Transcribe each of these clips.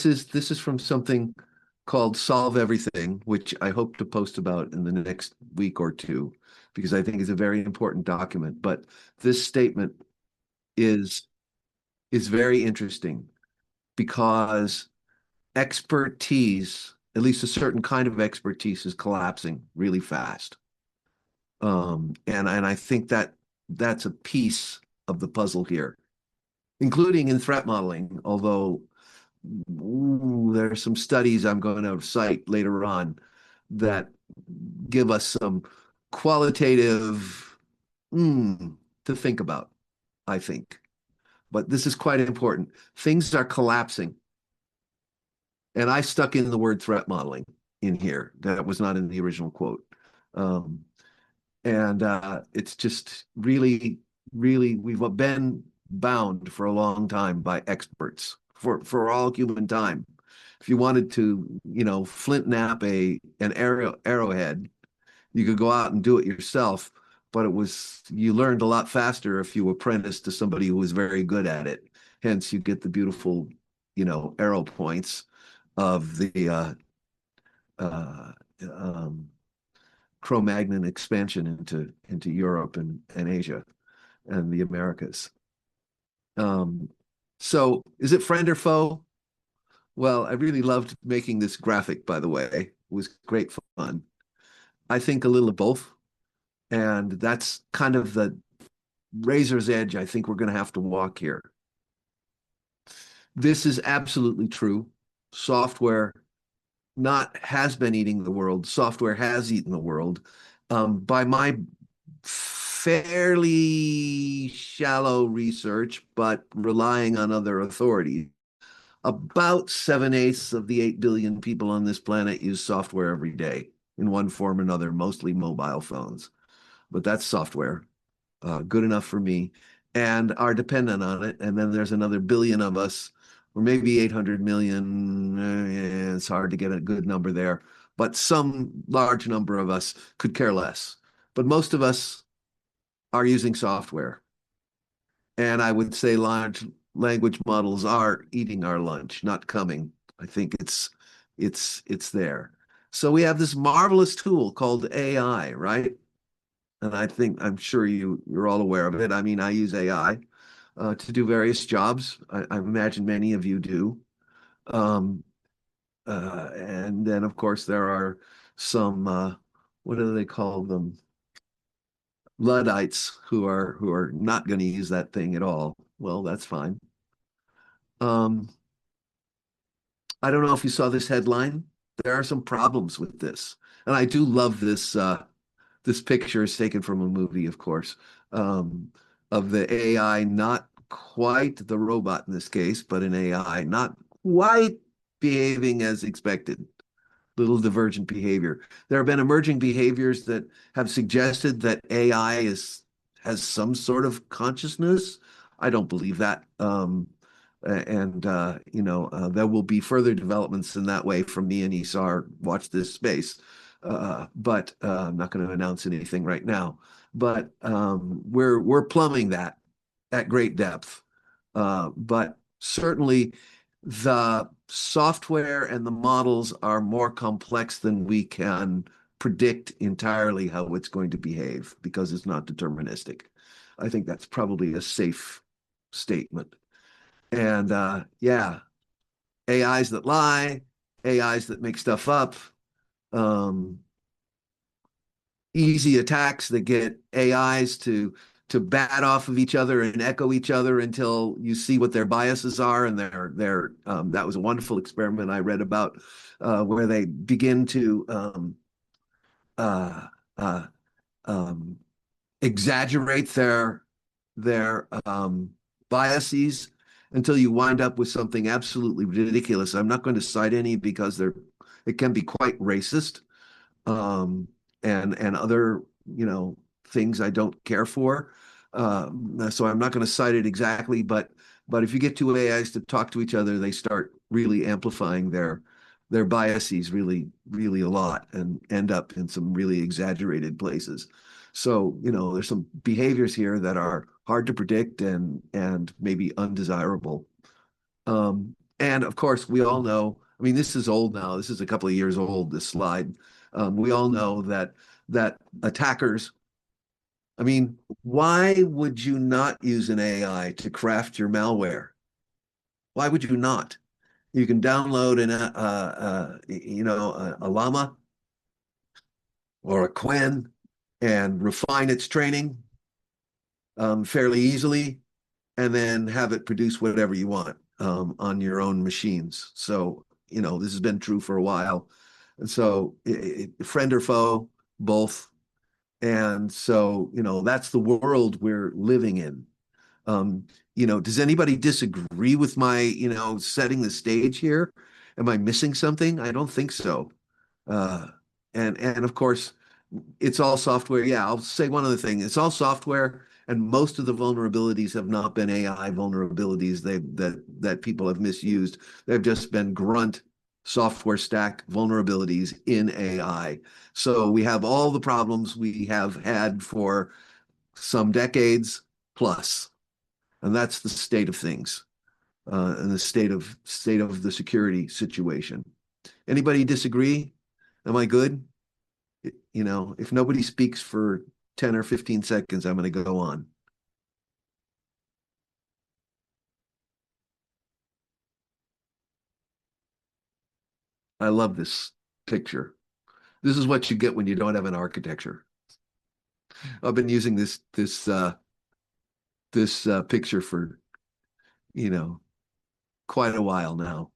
this is from something called Solve Everything, which I hope to post about in the next week or two, because I think it's a very important document. But this statement is is very interesting because expertise, at least a certain kind of expertise, is collapsing really fast. And I think that that's a piece of the puzzle here, including in threat modeling, although there are some studies I'm going to cite later on that give us some qualitative to think about, I think. But this is quite important. Things are collapsing. And I stuck in the word threat modeling in here. That was not in the original quote. Um, and it's just really, really, we've been bound for a long time by experts for all human time. If you wanted to, flint knap an arrowhead, you could go out and do it yourself, but you learned a lot faster if you apprenticed to somebody who was very good at it. Hence, you get the beautiful, arrow points of the uh, um, Cro-Magnon expansion into Europe and Asia and the Americas. Um, so is it friend or foe? Well, I really loved making this graphic, by the way. It was great fun. I think a little of both. And that's kind of the razor's edge I think we're going to have to walk here. This is absolutely true. Software not has been eating the world. Software has eaten the world. By my fairly shallow research, but relying on other authorities, about 7/8 of the 8 billion people on this planet use software every day in one form or another, mostly mobile phones. But that's software, good enough for me, and are dependent on it. And then there's another billion of us, or maybe 800 million. It's hard to get a good number there, but some large number of us could care less. But most of us are using software. And I would say large language models are eating our lunch, not coming. I think it's there. So we have this marvelous tool called AI, right? And I'm sure you're all aware of it. I mean, I use AI to do various jobs. I imagine many of you do. Um, and then, of course, there are some what do they call them? Luddites who are not going to use that thing at all. Well, that's fine. Um, I don't know if you saw this headline. There are some problems with this, and I do love this. This picture is taken from a movie, of course, of the AI, not quite the robot in this case, but an AI, not quite behaving as expected. Little divergent behavior. There have been emerging behaviors that have suggested that AI has some sort of consciousness. I don't believe that. And there will be further developments in that way from me and Isar. Watch this space. But I'm not going to announce anything right now. But we're plumbing that at great depth. But certainly the software and the models are more complex than we can predict entirely how it's going to behave because it's not deterministic. I think that's probably a safe statement. And yeah, AIs that lie, AIs that make stuff up, um, easy attacks that get AIs to bat off of each other and echo each other until you see what their biases are. And that was a wonderful experiment I read about where they begin to uh, uh, um, exaggerate their biases until you wind up with something absolutely ridiculous. I'm not going to cite any because it can be quite racist, and other things I don't care for. So I'm not going to cite it exactly, but if you get two AIs to talk to each other, they start really amplifying their biases really, really a lot and end up in some really exaggerated places. So, there's some behaviors here that are hard to predict and maybe undesirable. Um, And of course, we all know, I mean, this is old now. This is a couple of years old, this slide. We all know that attackers, I mean, why would you not use an AI to craft your malware? Why would you not? You can download a llama or a Quen and refine its training fairly easily, and then have it produce whatever you want on your own machines. So, this has been true for a while. And so, friend or foe, both. And so, that's the world we're living in. Does anybody disagree with my, setting the stage here? Am I missing something? I don't think so. Uh, and of course, it's all software. Yeah, I'll say one other thing. It's all software, and most of the vulnerabilities have not been AI vulnerabilities that people have misused. They've just been grunt software stack vulnerabilities in AI. So we have all the problems we have had for some decades plus, and that's the state of things, and the state of the security situation. Anybody disagree? Am I good? If nobody speaks for 10 or 15 seconds, I'm going to go on. I love this picture. This is what you get when you don't have an architecture. I've been using this picture for, you know, quite a while now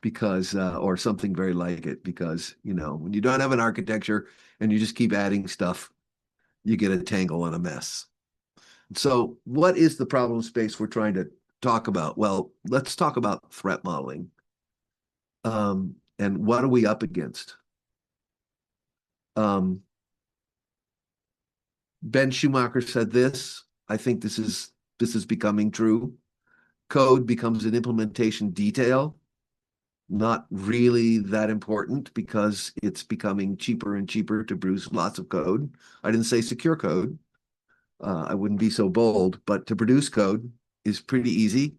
because or something very like it because, when you don't have an architecture and you just keep adding stuff, you get a tangle and a mess. So, what is the problem space we're trying to talk about? Well, let's talk about threat modeling. And what are we up against? Um, Ben Schumacher said this. I think this is becoming true. Code becomes an implementation detail, not really that important because it's becoming cheaper and cheaper to produce lots of code. I didn't say secure code. I wouldn't be so bold, but to produce code is pretty easy.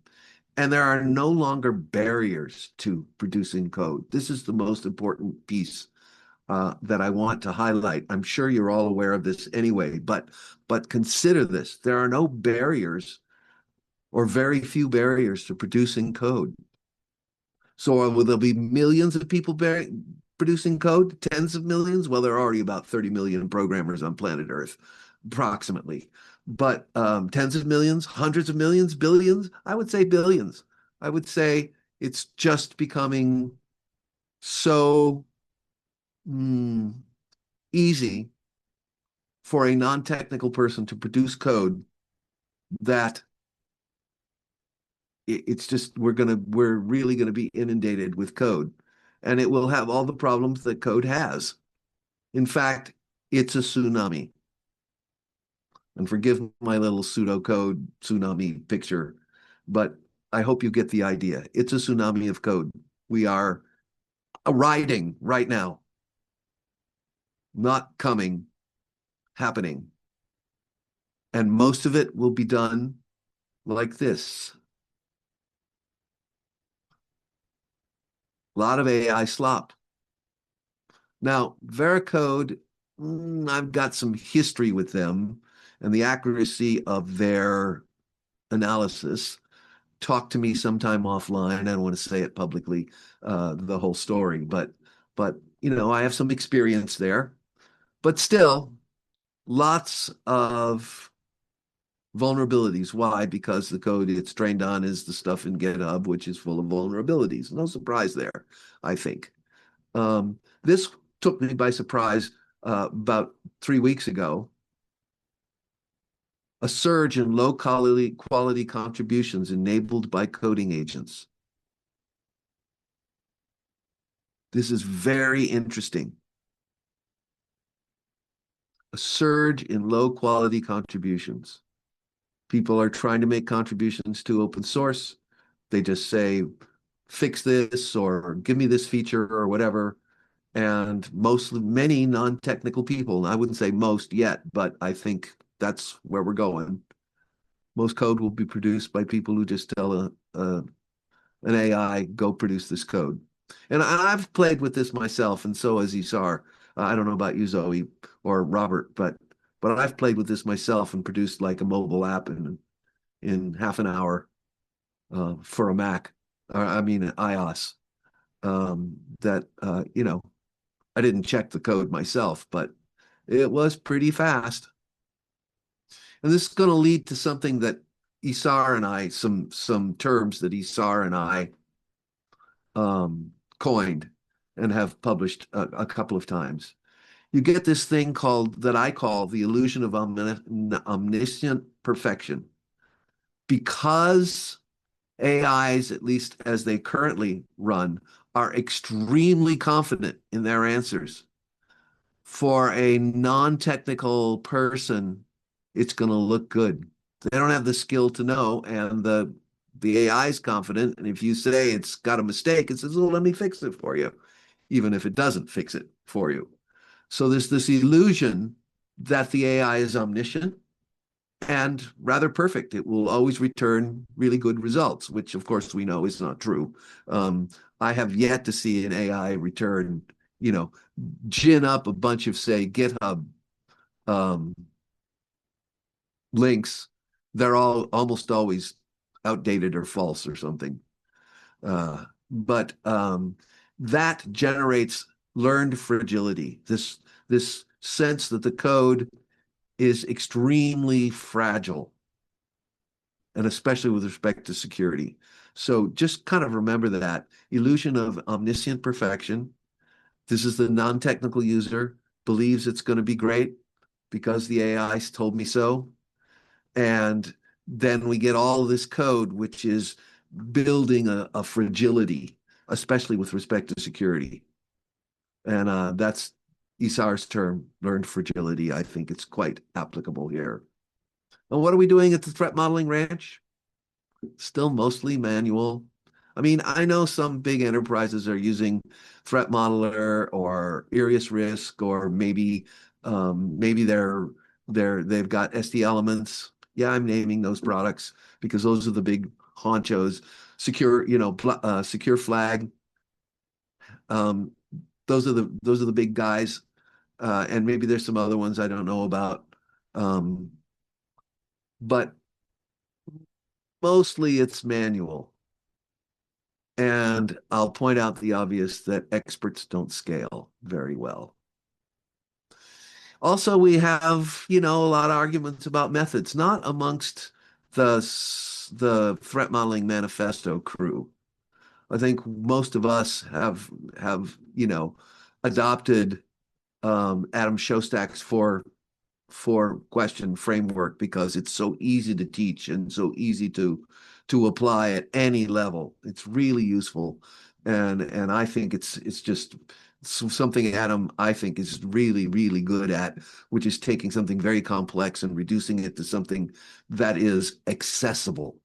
And there are no longer barriers to producing code. This is the most important piece that I want to highlight. I'm sure you're all aware of this anyway, but consider this. There are no barriers or very few barriers to producing code. So will there be millions of people producing code? Tens of millions? Well, there are already about 30 million programmers on planet Earth, approximately. But tens of millions, hundreds of millions, billions? I would say billions. I would say it's just becoming so easy for a non-technical person to produce code that it's just we're really gonna be inundated with code, and it will have all the problems that code has. In fact, it's a tsunami. And forgive my little pseudocode tsunami picture, but I hope you get the idea. It's a tsunami of code. We are riding right now, not coming, happening. And most of it will be done like this. A lot of AI slop. Now, Veracode, I've got some history with them and the accuracy of their analysis. Talk to me sometime offline. I don't want to say it publicly, the whole story, but I have some experience there. But still, lots of vulnerabilities. Why? Because the code it's trained on is the stuff in GitHub, which is full of vulnerabilities. No surprise there, I think. This took me by surprise about 3 weeks ago. A surge in low quality contributions enabled by coding agents. This is very interesting. A surge in low quality contributions. People are trying to make contributions to open source. They just say, fix this or give me this feature or whatever. And many non-technical people, I wouldn't say most yet, but I think that's where we're going. Most code will be produced by people who just tell an AI go produce this code. And I've played with this myself, and so has Isar. I don't know about you, Zoe or Robert, but I've played with this myself and produced like a mobile app in half an hour for a Mac, or I mean iOS. That I didn't check the code myself, but it was pretty fast. And this is going to lead to something that Isar and I, some terms that Isar and I coined and have published a couple of times. You get this thing called that I call the illusion of omniscient perfection. Because AIs, at least as they currently run, are extremely confident in their answers. For a non-technical person, it's going to look good. They don't have the skill to know, and the AI is confident. And if you say it's got a mistake, it says, "Well, let me fix it for you," even if it doesn't fix it for you. So there's this illusion that the AI is omniscient and rather perfect. It will always return really good results, which of course we know is not true. I have yet to see an AI return, gin up a bunch of, say, GitHub um, links. They're all almost always outdated or false or something. But that generates learned fragility, this sense that the code is extremely fragile, and especially with respect to security. So just kind of remember that illusion of omniscient perfection. This is the non-technical user believes it's going to be great because the AI told me so. And then we get all of this code, which is building a fragility, especially with respect to security. And that's Isar's term, learned fragility. I think it's quite applicable here. And what are we doing at the threat modeling ranch? Still mostly manual. I mean, I know some big enterprises are using Threat Modeler or Arius Risk, or maybe they've got SD Elements. Yeah, I'm naming those products because those are the big honchos. Secure Flag. Um, those are the big guys, and maybe there's some other ones I don't know about. Um, but mostly it's manual. And I'll point out the obvious that experts don't scale very well. Also, we have, a lot of arguments about methods, not amongst the threat modeling manifesto crew. I think most of us have adopted Adam Shostak's four question framework because it's so easy to teach and so easy to apply at any level. It's really useful, and I think it's just something Adam, I think, is really really good at, which is taking something very complex and reducing it to something that is accessible.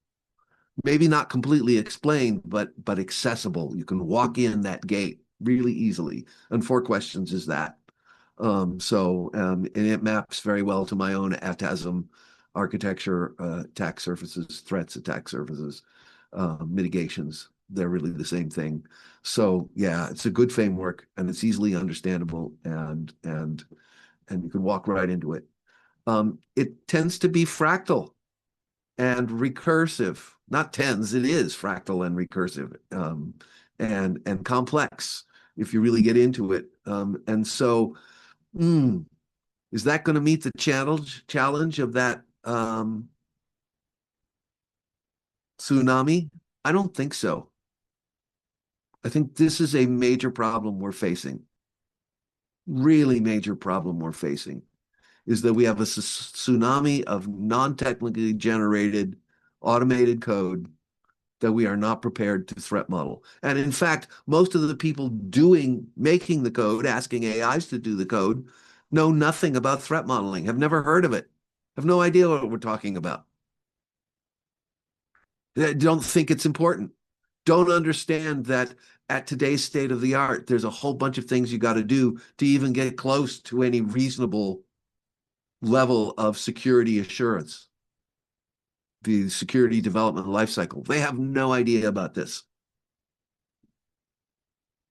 Maybe not completely explained, but accessible. You can walk in that gate really easily. And four questions is that. And it maps very well to my own ATASM architecture, attack surfaces, threats, attack surfaces, mitigations. They're really the same thing. So yeah, it's a good framework and it's easily understandable, and you can walk right into it. It tends to be fractal and recursive. Not tends, it is fractal and recursive, and complex if you really get into it. And so is that going to meet the challenge of that tsunami? I don't think so. I think this is a major problem we're facing. Really major problem we're facing is that we have a tsunami of non-technically generated automated code that we are not prepared to threat model. And in fact, most of the people making the code, asking AIs to do the code, know nothing about threat modeling, have never heard of it, have no idea what we're talking about. They don't think it's important, don't understand that at today's state of the art, there's a whole bunch of things you got to do to even get close to any reasonable level of security assurance. The security development lifecycle. They have no idea about this.